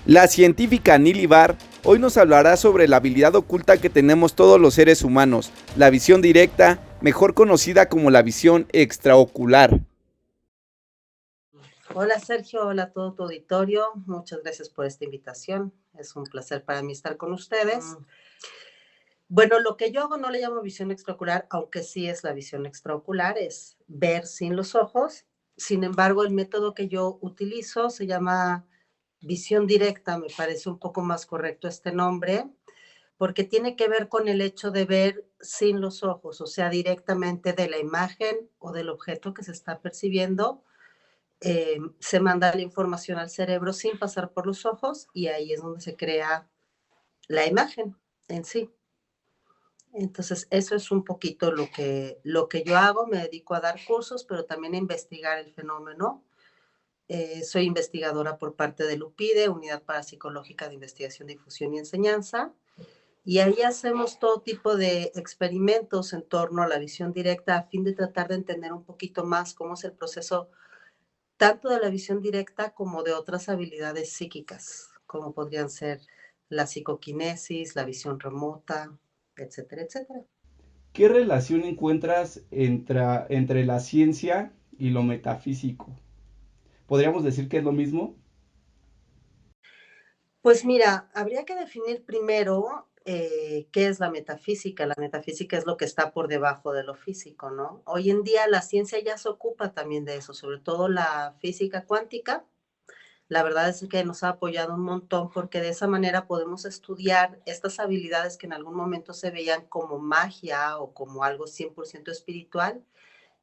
La científica Nili Barr hoy nos hablará sobre la habilidad oculta que tenemos todos los seres humanos, la visión directa, mejor conocida como la visión extraocular. Hola Sergio, hola a todo tu auditorio, muchas gracias por esta invitación, es un placer para mí estar con ustedes. Bueno, lo que yo hago no le llamo visión extraocular, aunque sí es la visión extraocular, es ver sin los ojos. Sin embargo, el método que yo utilizo se llama visión directa, me parece un poco más correcto este nombre, porque tiene que ver con el hecho de ver sin los ojos, o sea, directamente de la imagen o del objeto que se está percibiendo. Se manda la información al cerebro sin pasar por los ojos y ahí es donde se crea la imagen en sí. Entonces, eso es un poquito lo que yo hago. Me dedico a dar cursos, pero también a investigar el fenómeno. Soy investigadora por parte del UPIDE, Unidad Parapsicológica de Investigación, Difusión y Enseñanza. Y ahí hacemos todo tipo de experimentos en torno a la visión directa a fin de tratar de entender un poquito más cómo es el proceso tanto de la visión directa como de otras habilidades psíquicas, como podrían ser la psicoquinesis, la visión remota, etcétera, etcétera. ¿Qué relación encuentras entre la ciencia y lo metafísico? ¿Podríamos decir que es lo mismo? Pues mira, habría que definir primero qué es la metafísica. La metafísica es lo que está por debajo de lo físico, ¿no? Hoy en día la ciencia ya se ocupa también de eso, sobre todo la física cuántica. La verdad es que nos ha apoyado un montón porque de esa manera podemos estudiar estas habilidades que en algún momento se veían como magia o como algo 100% espiritual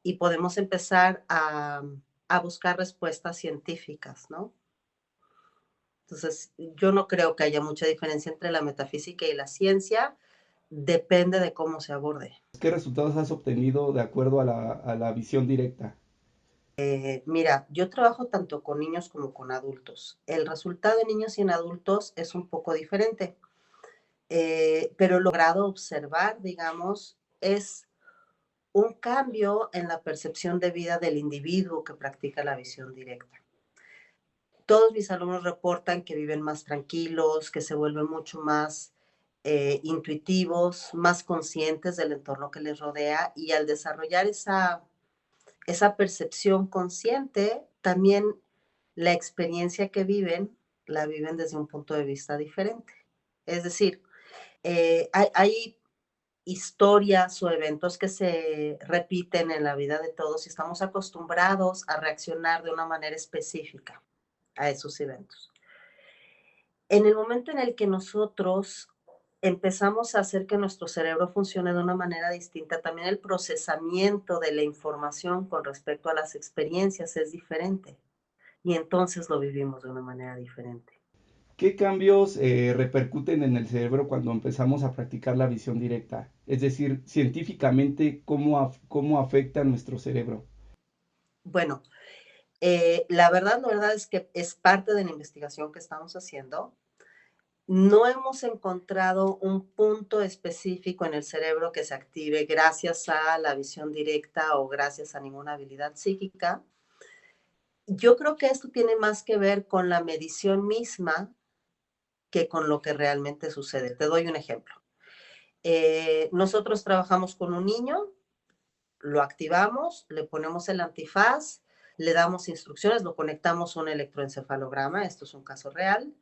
y podemos empezar a buscar respuestas científicas, ¿no? Entonces, yo no creo que haya mucha diferencia entre la metafísica y la ciencia, depende de cómo se aborde. ¿Qué resultados has obtenido de acuerdo a la visión directa? Mira, yo trabajo tanto con niños como con adultos. El resultado en niños y en adultos es un poco diferente. Pero logrado observar, digamos, es un cambio en la percepción de vida del individuo que practica la visión directa. Todos mis alumnos reportan que viven más tranquilos, que se vuelven mucho más intuitivos, más conscientes del entorno que les rodea y al desarrollar esa percepción consciente, también la experiencia que viven, la viven desde un punto de vista diferente. Es decir, hay historias o eventos que se repiten en la vida de todos y estamos acostumbrados a reaccionar de una manera específica a esos eventos. En el momento en el que nosotros empezamos a hacer que nuestro cerebro funcione de una manera distinta, también el procesamiento de la información con respecto a las experiencias es diferente y entonces lo vivimos de una manera diferente. ¿Qué cambios repercuten en el cerebro cuando empezamos a practicar la visión directa? Es decir, científicamente, ¿cómo afecta nuestro cerebro? Bueno, la verdad es que es parte de la investigación que estamos haciendo. No hemos encontrado un punto específico en el cerebro que se active gracias a la visión directa o gracias a ninguna habilidad psíquica. Yo creo que esto tiene más que ver con la medición misma que con lo que realmente sucede. Te doy un ejemplo. Nosotros trabajamos con un niño, lo activamos, le ponemos el antifaz, le damos instrucciones, lo conectamos a un electroencefalograma, esto es un caso real,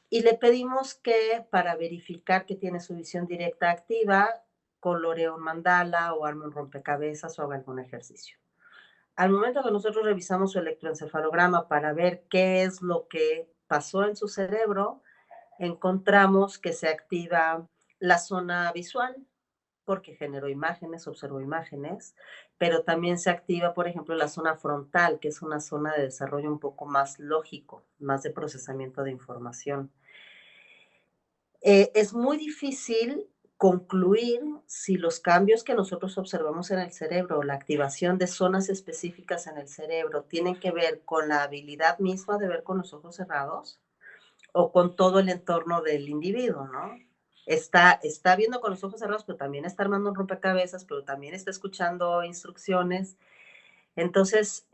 y le pedimos que para verificar que tiene su visión directa activa, coloree un mandala o arme un rompecabezas o haga algún ejercicio. Al momento que nosotros revisamos su electroencefalograma para ver qué es lo que pasó en su cerebro, encontramos que se activa la zona visual, porque generó imágenes, observó imágenes, pero también se activa, por ejemplo, la zona frontal, que es una zona de desarrollo un poco más lógico, más de procesamiento de información. Es muy difícil concluir si los cambios que nosotros observamos en el cerebro, la activación de zonas específicas en el cerebro, tienen que ver con la habilidad misma de ver con los ojos cerrados o con todo el entorno del individuo, ¿no? Está viendo con los ojos cerrados, pero también está armando un rompecabezas, pero también está escuchando instrucciones. Entonces,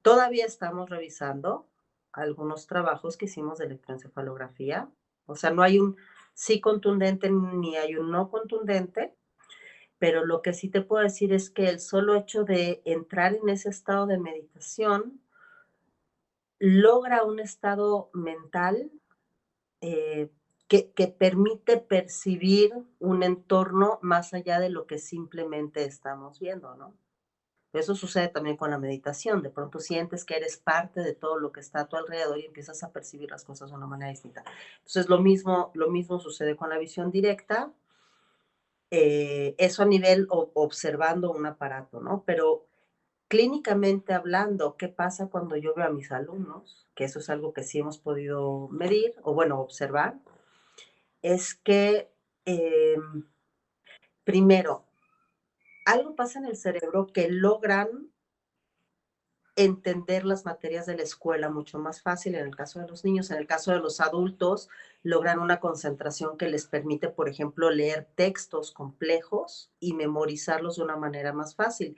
todavía estamos revisando. algunos trabajos que hicimos de electroencefalografía. O sea, no hay un sí contundente ni hay un no contundente, pero lo que sí te puedo decir es que el solo hecho de entrar en ese estado de meditación logra un estado mental eh, que permite percibir un entorno más allá de lo que simplemente estamos viendo, ¿no? Eso sucede también con la meditación. De pronto sientes que eres parte de todo lo que está a tu alrededor y empiezas a percibir las cosas de una manera distinta. Entonces, lo mismo sucede con la visión directa. Eso a nivel observando un aparato, ¿no? Pero clínicamente hablando, ¿qué pasa cuando yo veo a mis alumnos? Que eso es algo que sí hemos podido medir o, bueno, observar. Es que, primero, algo pasa en el cerebro que logran entender las materias de la escuela mucho más fácil en el caso de los niños. En el caso de los adultos, logran una concentración que les permite, por ejemplo, leer textos complejos y memorizarlos de una manera más fácil.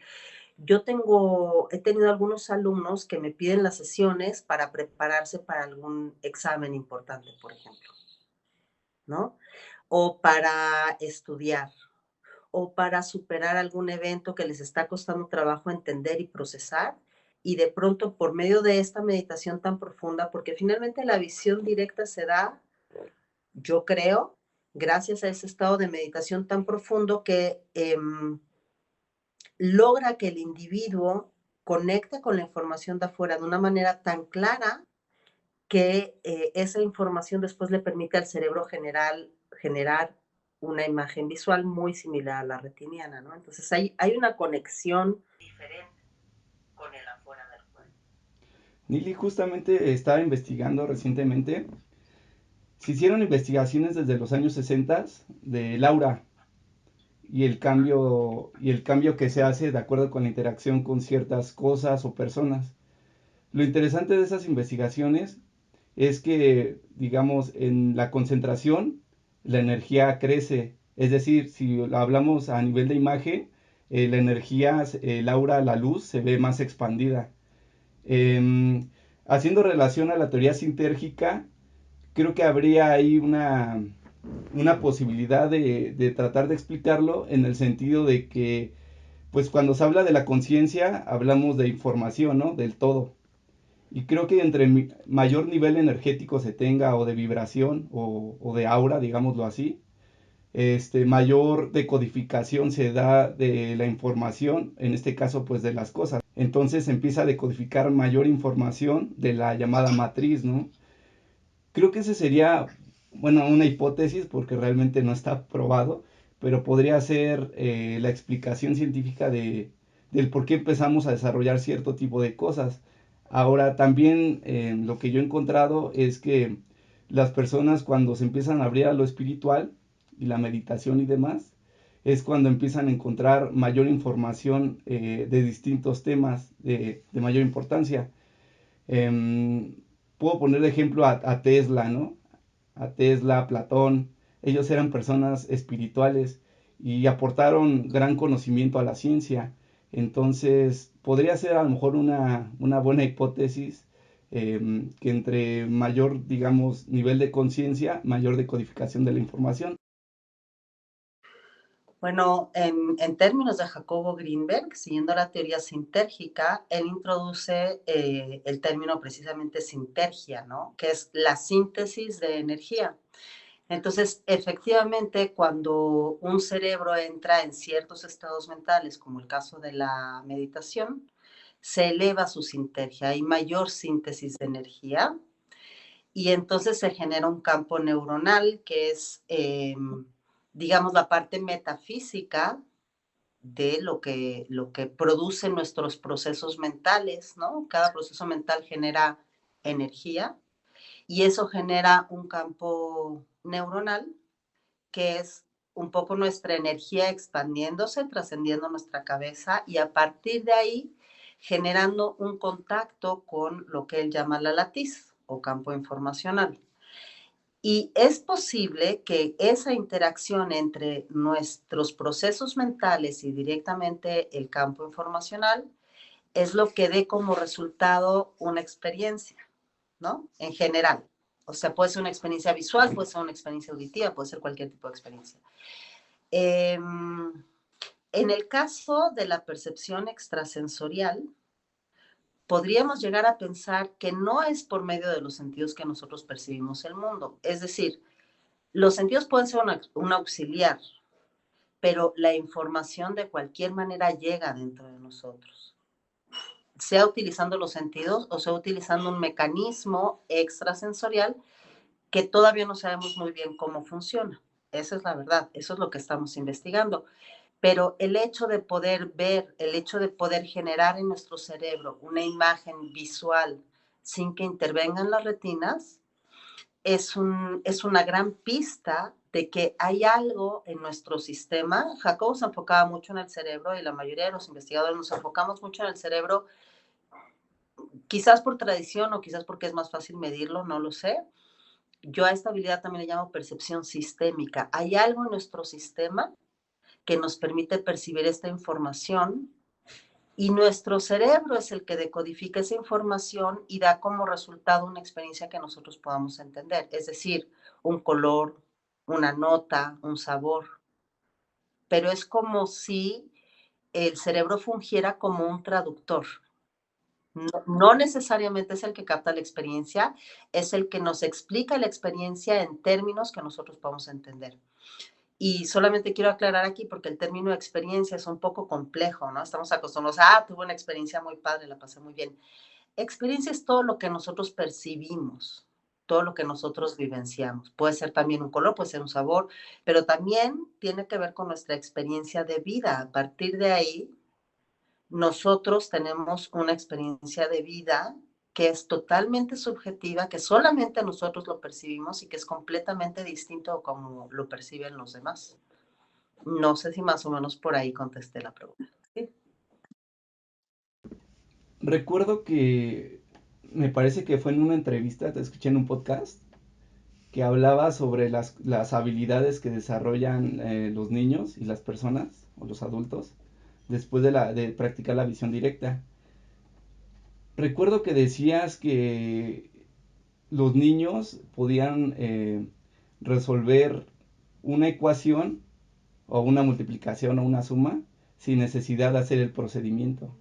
He tenido algunos alumnos que me piden las sesiones para prepararse para algún examen importante, por ejemplo, ¿no? O para estudiar, o para superar algún evento que les está costando trabajo entender y procesar. Y de pronto, por medio de esta meditación tan profunda, porque finalmente la visión directa se da, yo creo, gracias a ese estado de meditación tan profundo que logra que el individuo conecte con la información de afuera de una manera tan clara que esa información después le permite al cerebro generar una imagen visual muy similar a la retiniana, ¿no? Entonces hay una conexión diferente con el afuera del cuerpo. Nili, justamente estaba investigando recientemente. Se hicieron investigaciones desde los años 60 de Laura y el cambio que se hace de acuerdo con la interacción con ciertas cosas o personas. Lo interesante de esas investigaciones es que, digamos, en la concentración, la energía crece. Es decir, si hablamos a nivel de imagen, la energía, el aura, la luz se ve más expandida. Em, Haciendo relación a la teoría sintérgica, creo que habría ahí una posibilidad de tratar de explicarlo en el sentido de que, pues cuando se habla de la conciencia, hablamos de información, ¿no? Del todo. Y creo que entre mayor nivel energético se tenga o de vibración o de aura, digámoslo así, mayor decodificación se da de la información, en este caso pues de las cosas. Entonces se empieza a decodificar mayor información de la llamada matriz, ¿no? Creo que ese sería, bueno, una hipótesis porque realmente no está probado, pero podría ser la explicación científica del por qué empezamos a desarrollar cierto tipo de cosas. Ahora, también lo que yo he encontrado es que las personas cuando se empiezan a abrir a lo espiritual y la meditación y demás, es cuando empiezan a encontrar mayor información de distintos temas de mayor importancia. Em, Puedo poner de ejemplo a Tesla, ¿no? A Tesla, Platón. Ellos eran personas espirituales y aportaron gran conocimiento a la ciencia. Entonces, podría ser a lo mejor una buena hipótesis que entre mayor, digamos, nivel de conciencia, mayor decodificación de la información. Bueno, en términos de Jacobo Greenberg, siguiendo la teoría sintérgica, él introduce el término precisamente sintergia, ¿no? Que es la síntesis de energía. Entonces, efectivamente, cuando un cerebro entra en ciertos estados mentales, como el caso de la meditación, se eleva su sintergia, hay mayor síntesis de energía y entonces se genera un campo neuronal que es, digamos, la parte metafísica de lo que producen nuestros procesos mentales, ¿no? Cada proceso mental genera energía y eso genera un campo neuronal que es un poco nuestra energía expandiéndose, trascendiendo nuestra cabeza y a partir de ahí generando un contacto con lo que él llama la latiz o campo informacional. Y es posible que esa interacción entre nuestros procesos mentales y directamente el campo informacional es lo que dé como resultado una experiencia. ¿no? En general. O sea, puede ser una experiencia visual, puede ser una experiencia auditiva, puede ser cualquier tipo de experiencia. En el caso de la percepción extrasensorial, podríamos llegar a pensar que no es por medio de los sentidos que nosotros percibimos el mundo. Es decir, los sentidos pueden ser un auxiliar, pero la información de cualquier manera llega dentro de nosotros, sea utilizando los sentidos o sea utilizando un mecanismo extrasensorial que todavía no sabemos muy bien cómo funciona. Esa es la verdad, eso es lo que estamos investigando. Pero el hecho de poder ver, el hecho de poder generar en nuestro cerebro una imagen visual sin que intervengan las retinas, es una gran pista de que hay algo en nuestro sistema. Jacobo se enfocaba mucho en el cerebro y la mayoría de los investigadores nos enfocamos mucho en el cerebro, quizás por tradición o quizás porque es más fácil medirlo, no lo sé. Yo a esta habilidad también le llamo percepción sistémica. Hay algo en nuestro sistema que nos permite percibir esta información y nuestro cerebro es el que decodifica esa información y da como resultado una experiencia que nosotros podamos entender, es decir, un color, una nota, un sabor. Pero es como si el cerebro fungiera como un traductor. No necesariamente es el que capta la experiencia, es el que nos explica la experiencia en términos que nosotros podamos entender. Y solamente quiero aclarar aquí, porque el término experiencia es un poco complejo, ¿no? Estamos acostumbrados tuve una experiencia muy padre, la pasé muy bien. Experiencia es todo lo que nosotros percibimos, todo lo que nosotros vivenciamos. Puede ser también un color, puede ser un sabor, pero también tiene que ver con nuestra experiencia de vida. A partir de ahí, nosotros tenemos una experiencia de vida que es totalmente subjetiva, que solamente nosotros lo percibimos y que es completamente distinto a como lo perciben los demás. No sé si más o menos por ahí contesté la pregunta. ¿Sí? Recuerdo que me parece que fue en una entrevista, te escuché en un podcast, que hablaba sobre las habilidades que desarrollan los niños y las personas o los adultos después de practicar la visión directa. Recuerdo que decías que los niños podían resolver una ecuación o una multiplicación o una suma sin necesidad de hacer el procedimiento.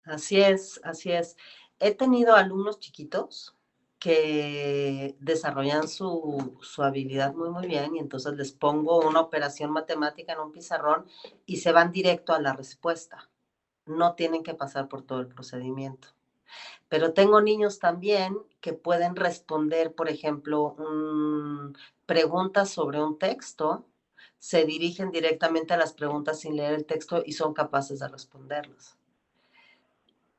Así es, así es. He tenido alumnos chiquitos que desarrollan su habilidad muy, muy bien y entonces les pongo una operación matemática en un pizarrón y se van directo a la respuesta. No tienen que pasar por todo el procedimiento. Pero tengo niños también que pueden responder, por ejemplo, preguntas sobre un texto, se dirigen directamente a las preguntas sin leer el texto y son capaces de responderlas.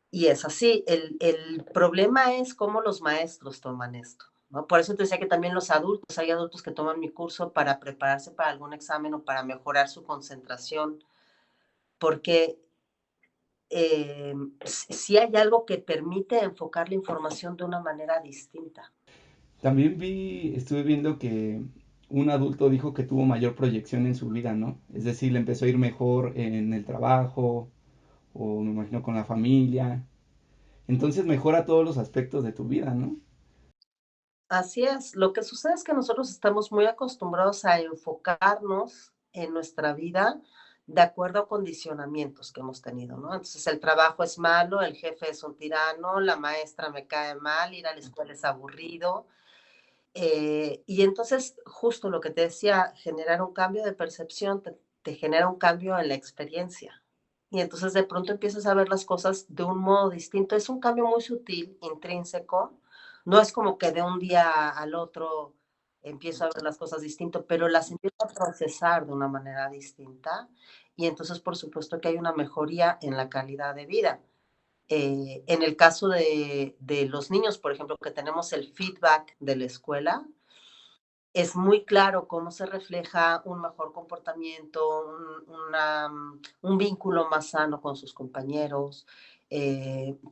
Y es así, el problema es cómo los maestros toman esto, ¿no? Por eso te decía que también los adultos, hay adultos que toman mi curso para prepararse para algún examen o para mejorar su concentración, porque sí hay algo que permite enfocar la información de una manera distinta. También estuve viendo que un adulto dijo que tuvo mayor proyección en su vida, ¿no? Es decir, le empezó a ir mejor en el trabajo o me imagino con la familia. Entonces mejora todos los aspectos de tu vida, ¿no? Así es, lo que sucede es que nosotros estamos muy acostumbrados a enfocarnos en nuestra vida de acuerdo a condicionamientos que hemos tenido, ¿no? Entonces el trabajo es malo, el jefe es un tirano, la maestra me cae mal, ir a la escuela es aburrido. Y entonces, justo lo que te decía, generar un cambio de percepción te genera un cambio en la experiencia. Y entonces de pronto empiezas a ver las cosas de un modo distinto. Es un cambio muy sutil, intrínseco. No es como que de un día al otro empiezo a ver las cosas distinto, pero las empiezo a procesar de una manera distinta. Y entonces, por supuesto que hay una mejoría en la calidad de vida. En el caso de los niños, por ejemplo, que tenemos el feedback de la escuela, es muy claro cómo se refleja un mejor comportamiento, un vínculo más sano con sus compañeros.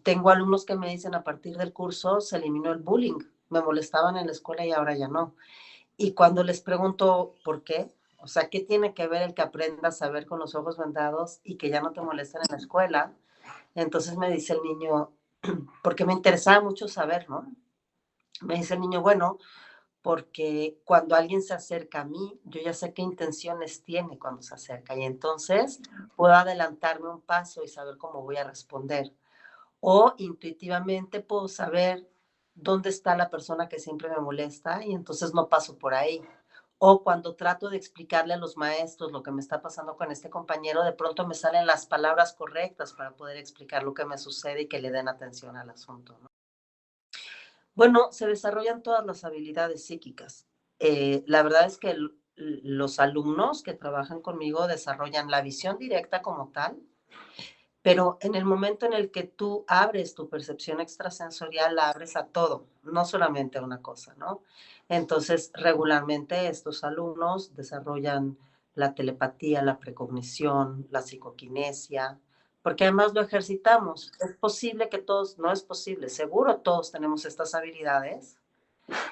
Tengo alumnos que me dicen a partir del curso se eliminó el bullying. Me molestaban en la escuela y ahora ya no. Y cuando les pregunto por qué, o sea, ¿qué tiene que ver el que aprendas a ver con los ojos vendados y que ya no te molesten en la escuela? Entonces me dice el niño, porque me interesaba mucho saber, ¿no? Me dice el niño, bueno, porque cuando alguien se acerca a mí, yo ya sé qué intenciones tiene cuando se acerca y entonces puedo adelantarme un paso y saber cómo voy a responder. O intuitivamente puedo saber dónde está la persona que siempre me molesta y entonces no paso por ahí. O cuando trato de explicarle a los maestros lo que me está pasando con este compañero, de pronto me salen las palabras correctas para poder explicar lo que me sucede y que le den atención al asunto, ¿no? Bueno, se desarrollan todas las habilidades psíquicas. La verdad es que los alumnos que trabajan conmigo desarrollan la visión directa como tal, pero en el momento en el que tú abres tu percepción extrasensorial, la abres a todo, no solamente a una cosa, ¿no? Entonces, regularmente estos alumnos desarrollan la telepatía, la precognición, la psicoquinesia, porque además lo ejercitamos. Es posible que todos, no es posible, seguro todos tenemos estas habilidades,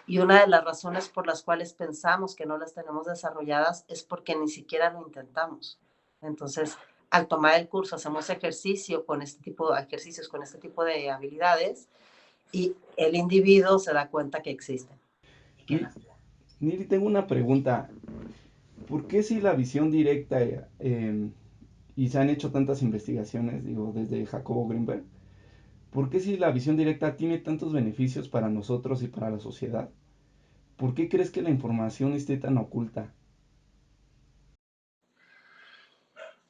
y una de las razones por las cuales pensamos que no las tenemos desarrolladas es porque ni siquiera lo intentamos. Entonces, al tomar el curso, hacemos ejercicio con este tipo de ejercicios, con este tipo de habilidades, y el individuo se da cuenta que existen. Niri, tengo una pregunta. ¿Por qué si la visión directa, y se han hecho tantas investigaciones, digo, desde Jacobo Greenberg, ¿por qué si la visión directa tiene tantos beneficios para nosotros y para la sociedad? ¿Por qué crees que la información esté tan oculta?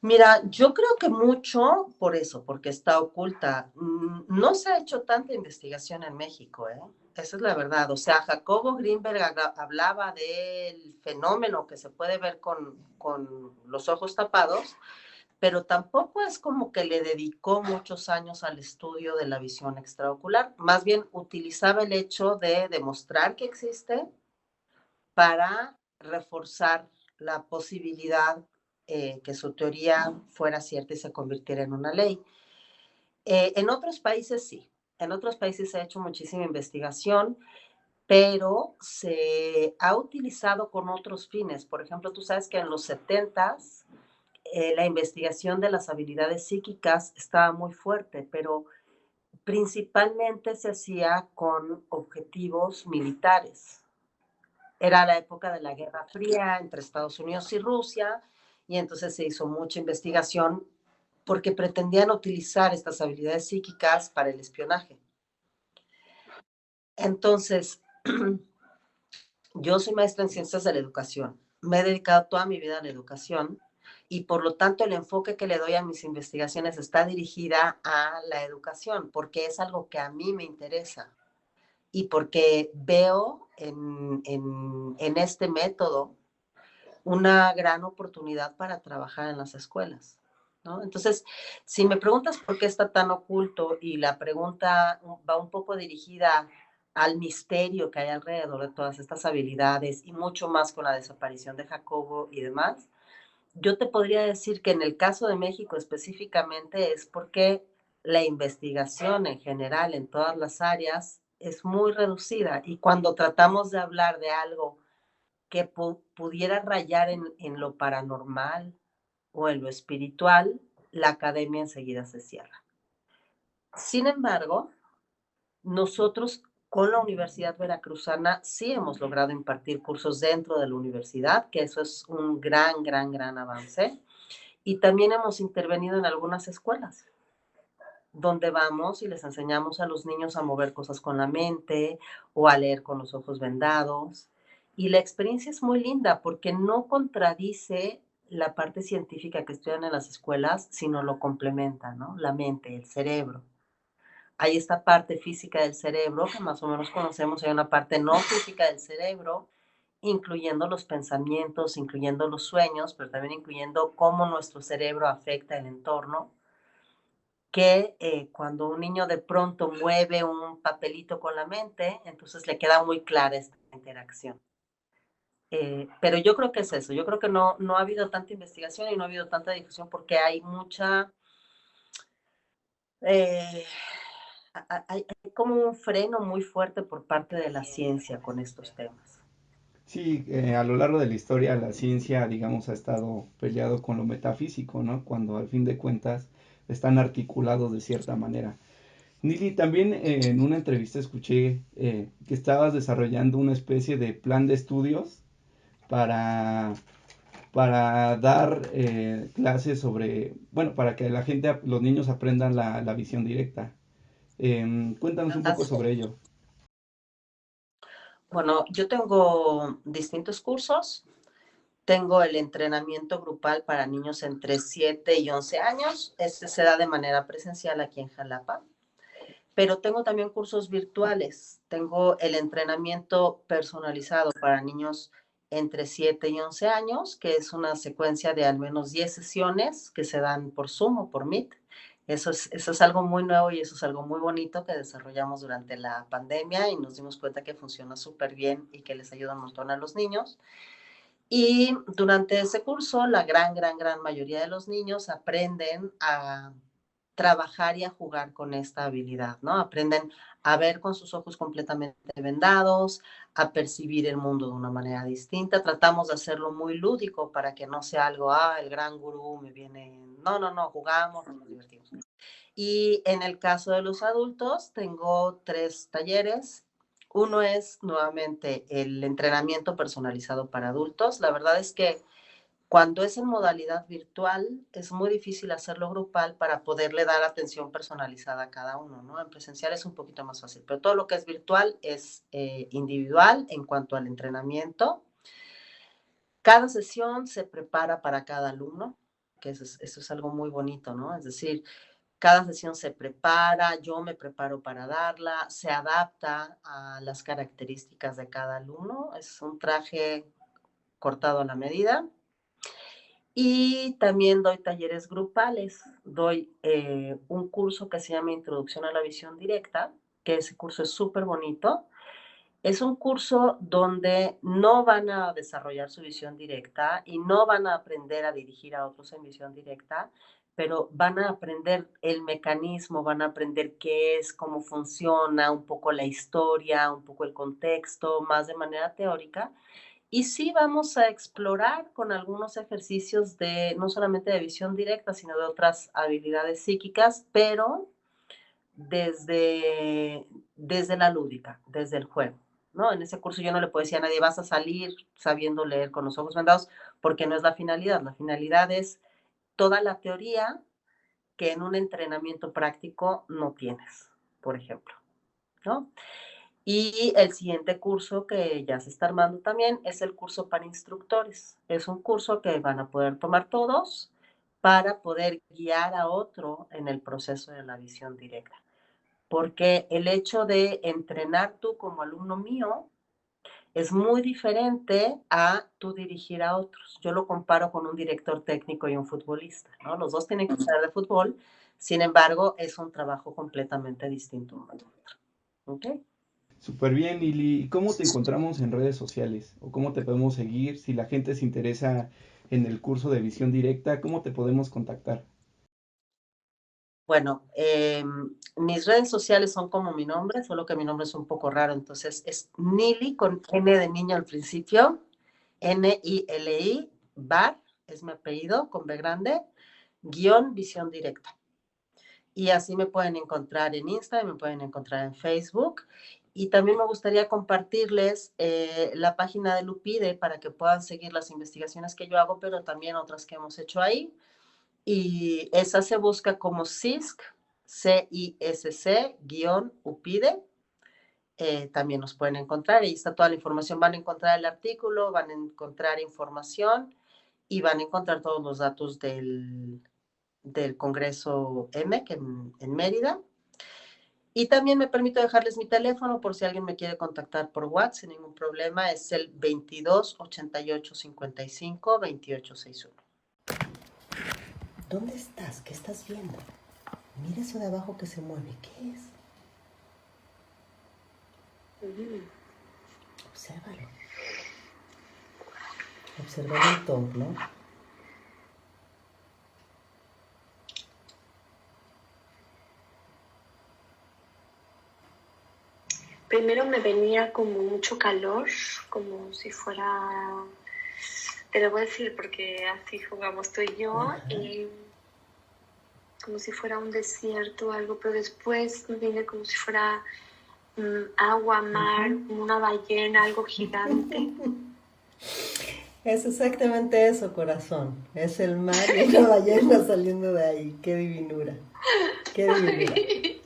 Mira, yo creo que mucho por eso, porque está oculta. No se ha hecho tanta investigación en México, ¿eh? Esa es la verdad. O sea, Jacobo Greenberg hablaba del fenómeno que se puede ver con los ojos tapados, pero tampoco es como que le dedicó muchos años al estudio de la visión extraocular. Más bien utilizaba el hecho de demostrar que existe para reforzar la posibilidad que su teoría fuera cierta y se convirtiera en una ley. En otros países sí, en otros países se ha hecho muchísima investigación, pero se ha utilizado con otros fines. Por ejemplo, tú sabes que en los 70s la investigación de las habilidades psíquicas estaba muy fuerte, pero principalmente se hacía con objetivos militares. Era la época de la Guerra Fría entre Estados Unidos y Rusia, y entonces se hizo mucha investigación porque pretendían utilizar estas habilidades psíquicas para el espionaje. Entonces, yo soy maestra en ciencias de la educación. Me he dedicado toda mi vida a la educación y por lo tanto el enfoque que le doy a mis investigaciones está dirigida a la educación porque es algo que a mí me interesa y porque veo en este método una gran oportunidad para trabajar en las escuelas, ¿no? Entonces, si me preguntas por qué está tan oculto y la pregunta va un poco dirigida al misterio que hay alrededor de todas estas habilidades y mucho más con la desaparición de Jacobo y demás, yo te podría decir que en el caso de México específicamente es porque la investigación en general en todas las áreas es muy reducida y cuando tratamos de hablar de algo que pudiera rayar en lo paranormal o en lo espiritual, la academia enseguida se cierra. Sin embargo, nosotros con la Universidad Veracruzana sí hemos logrado impartir cursos dentro de la universidad, que eso es un gran avance. Y también hemos intervenido en algunas escuelas, donde vamos y les enseñamos a los niños a mover cosas con la mente o a leer con los ojos vendados. Y la experiencia es muy linda porque no contradice la parte científica que estudian en las escuelas, sino lo complementa, ¿no? La mente, el cerebro. Hay esta parte física del cerebro que más o menos conocemos, hay una parte no física del cerebro, incluyendo los pensamientos, incluyendo los sueños, pero también incluyendo cómo nuestro cerebro afecta el entorno que cuando un niño de pronto mueve un papelito con la mente, entonces le queda muy clara esta interacción. Pero yo creo que es eso, yo creo que no ha habido tanta investigación y no ha habido tanta difusión porque hay mucha, eh, hay como un freno muy fuerte por parte de la ciencia con estos temas. Sí, a lo largo de la historia la ciencia, digamos, ha estado peleado con lo metafísico, ¿no? Cuando al fin de cuentas están articulados de cierta manera. Nili, también en una entrevista escuché que estabas desarrollando una especie de plan de estudios para, para dar clases sobre, bueno, para que la gente, los niños aprendan la visión directa. Cuéntanos un poco Así sobre ello. Bueno, yo tengo distintos cursos. Tengo el entrenamiento grupal para niños entre 7 y 11 años. Este se da de manera presencial aquí en Jalapa. Pero tengo también cursos virtuales. Tengo el entrenamiento personalizado para niños entre 7 y 11 años, que es una secuencia de al menos 10 sesiones que se dan por Zoom o por Meet. Eso es algo muy nuevo y eso es algo muy bonito que desarrollamos durante la pandemia y nos dimos cuenta que funciona súper bien y que les ayuda un montón a los niños. Y durante ese curso, la gran mayoría de los niños aprenden a trabajar y a jugar con esta habilidad, ¿no? Aprenden a ver con sus ojos completamente vendados, a percibir el mundo de una manera distinta. Tratamos de hacerlo muy lúdico para que no sea algo, el gran gurú me viene. No, no, no, jugamos, nos divertimos. Y en el caso de los adultos, tengo 3 talleres. Uno es nuevamente el entrenamiento personalizado para adultos. La verdad es que cuando es en modalidad virtual, es muy difícil hacerlo grupal para poderle dar atención personalizada a cada uno, ¿no? En presencial es un poquito más fácil, pero todo lo que es virtual es individual en cuanto al entrenamiento. Cada sesión se prepara para cada alumno, que eso es algo muy bonito, ¿no? Es decir, cada sesión se prepara, yo me preparo para darla, se adapta a las características de cada alumno. Es un traje cortado a la medida. Y también doy talleres grupales. Doy un curso que se llama Introducción a la Visión Directa, que ese curso es súper bonito. Es un curso donde no van a desarrollar su visión directa y no van a aprender a dirigir a otros en visión directa, pero van a aprender el mecanismo, van a aprender qué es, cómo funciona, un poco la historia, un poco el contexto, más de manera teórica. Y sí vamos a explorar con algunos ejercicios de no solamente de visión directa, sino de otras habilidades psíquicas, pero desde la lúdica, desde el juego, ¿no? En ese curso yo no le puedo decir a nadie, vas a salir sabiendo leer con los ojos vendados, porque no es la finalidad. La finalidad es toda la teoría que en un entrenamiento práctico no tienes, por ejemplo, ¿no? Y el siguiente curso que ya se está armando también es el curso para instructores. Es un curso que van a poder tomar todos para poder guiar a otro en el proceso de la visión directa. Porque el hecho de entrenar tú como alumno mío es muy diferente a tú dirigir a otros. Yo lo comparo con un director técnico y un futbolista, ¿no? Los dos tienen que saber de fútbol, sin embargo, es un trabajo completamente distinto uno al otro. ¿Ok? Súper bien, Lili. ¿Y cómo te encontramos en redes sociales? ¿O cómo te podemos seguir? Si la gente se interesa en el curso de visión directa, ¿cómo te podemos contactar? Bueno, mis redes sociales son como mi nombre, solo que mi nombre es un poco raro, entonces es Nili con N de niño al principio, Nili, Bar, es mi apellido, con B grande, guión visión directa. Y así me pueden encontrar en Insta, me pueden encontrar en Facebook. Y también me gustaría compartirles la página de Lupide para que puedan seguir las investigaciones que yo hago, pero también otras que hemos hecho ahí. Y esa se busca como CISC, CISC-UPIDE. También nos pueden encontrar, ahí está toda la información. Van a encontrar el artículo, van a encontrar información y van a encontrar todos los datos del Congreso EMEC en Mérida. Y también me permito dejarles mi teléfono por si alguien me quiere contactar por WhatsApp sin ningún problema. Es el 22 88 55 28 61. ¿Dónde estás? ¿Qué estás viendo? Mira eso de abajo que se mueve. ¿Qué es? Obsérvalo. Observa el entorno. Primero me venía como mucho calor, como si fuera... Te lo voy a decir porque así jugamos tú y yo. como si fuera un desierto o algo, pero después viene como si fuera agua, mar, una ballena, algo gigante. Es exactamente eso, corazón. Es el mar y una ballena saliendo de ahí. ¡Qué divinura! ¡Qué divinura!